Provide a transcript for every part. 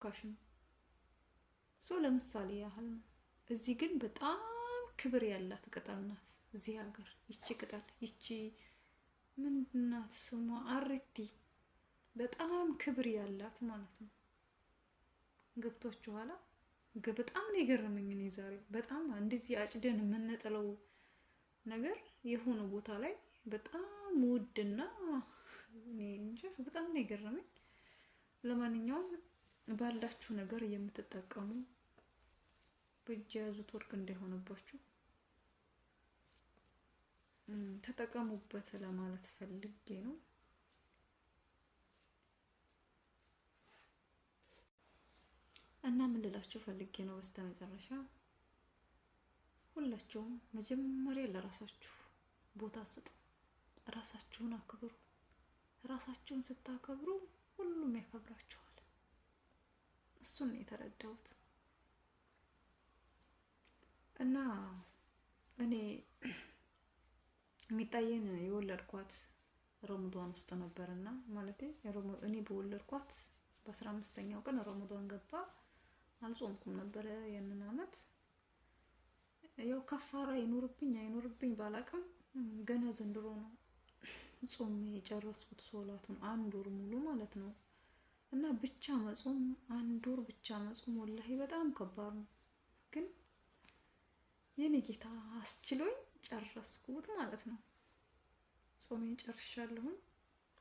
ርካሽ ነው። ለምሳሌ ያህል ነው። እዚህ ግን በጣም ክብር ያላት ቅጠል ናት። እዚህ ሀገር ይቺ ቅጠል ይቺ ምንድናት ስሟ? አሪቲ በጣም ክብር ያላት ማለት ነው። ገብቷችኋል? በጣም ነው የገረመኝ እኔ ዛሬ። በጣም እንደዚህ አጭደን የምንጥለው ነገር የሆነ ቦታ ላይ በጣም ውድና እኔ እንጃ በጣም ነው የገረመኝ። ለማንኛውም ባላችሁ ነገር የምትጠቀሙ በእጅ የያዙት ወርቅ እንዳይሆንባችሁ ተጠቀሙበት ለማለት ፈልጌ ነው። እና ምን ልላችሁ ፈልጌ ነው በስተመጨረሻ ሁላችሁም መጀመሪያ ለራሳችሁ ቦታ ስጡ። ራሳችሁን አክብሩ። ራሳችሁን ስታከብሩ ሁሉም ያከብራችኋል። እሱን ነው የተረዳሁት። እና እኔ የሚጣየን የወለድኳት ረመዳን ውስጥ ነበርና ማለት እኔ በወለድኳት በ15ኛው ቀን ረመዳን ገባ። አልጾምኩም ነበር ያንን አመት። ያው ከፋራ ይኖርብኝ አይኖርብኝ ባላቅም ገና ዘንድሮ ነው ጾም የጨረስኩት ሶላቱን 1 ወር ሙሉ ማለት ነው። እና ብቻ መጾም 1 ወር ብቻ መጾም ወላሂ በጣም ከባድ ነው። ግን የኔ ጌታ አስችሎኝ ጨረስኩት ማለት ነው። ጾሜን ጨርሻለሁ።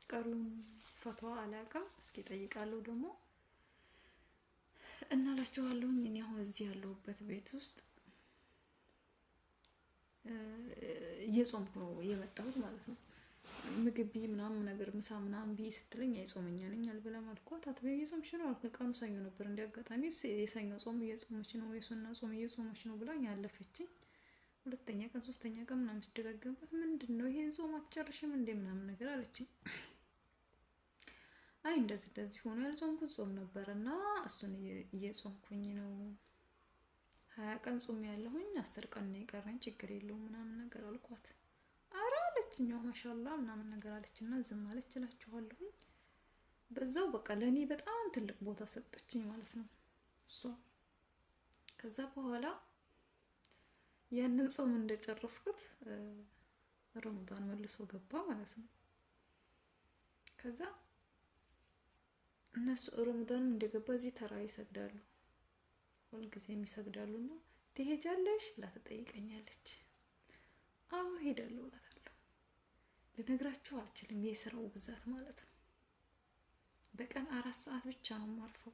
ቀሩን ፈቷ አላቅም። እስኪ ጠይቃለሁ ደግሞ እናላችኋለሁ። እኔ አሁን እዚህ ያለሁበት ቤት ውስጥ እየጾምኩ ነው የመጣሁት ማለት ነው። ምግብ ምናምን ነገር ምሳ ምናምን ቢ ስትለኝ አይጾመኛ ነኝ አልበላም አልኳት። አትበይ እየጾምሽ ነው አልኩ። ቀኑ ሰኞ ነበር እንዲያጋጣሚ የሰኞ ጾም እየጾመች ነው የሱና ጾም እየጾመች ነው ብላኝ አለፈችኝ። 2ኛ ቀን 3ኛ ቀን ምናምን ስደጋገምበት ምንድነው ይሄን ጾም አትጨርሽም እንዴ ምናምን ነገር አለችኝ። አይ እንደዚህ ሆኖ ያልጾምኩት ጾም ነበርና እሱን እየጾምኩኝ ነው። 20 ቀን ጾም ያለሁኝ 10 ቀን ነው የቀረኝ ችግር የለውም ምናምን ነገር አልኳት። አረ አለችኝ ማሻአላ ምናምን ነገር አለችና ዝም አለች እላችኋለሁ። በዛው በቃ ለኔ በጣም ትልቅ ቦታ ሰጠችኝ ማለት ነው እሷ። ከዛ በኋላ ያንን ጾም እንደጨረስኩት ረመዳን መልሶ ገባ ማለት ነው። ከዛ እነሱ ረመዳንም እንደገባ እዚህ ተራ ይሰግዳሉ። ሁልጊዜም ይሰግዳሉና ትሄጃለሽ ብላ ትጠይቀኛለች። አዎ ሄዳለሁ እላታለሁ። ልነግራችሁ አልችልም የስራው ብዛት ማለት ነው። በቀን 4 ሰዓት ብቻ ነው የማርፈው።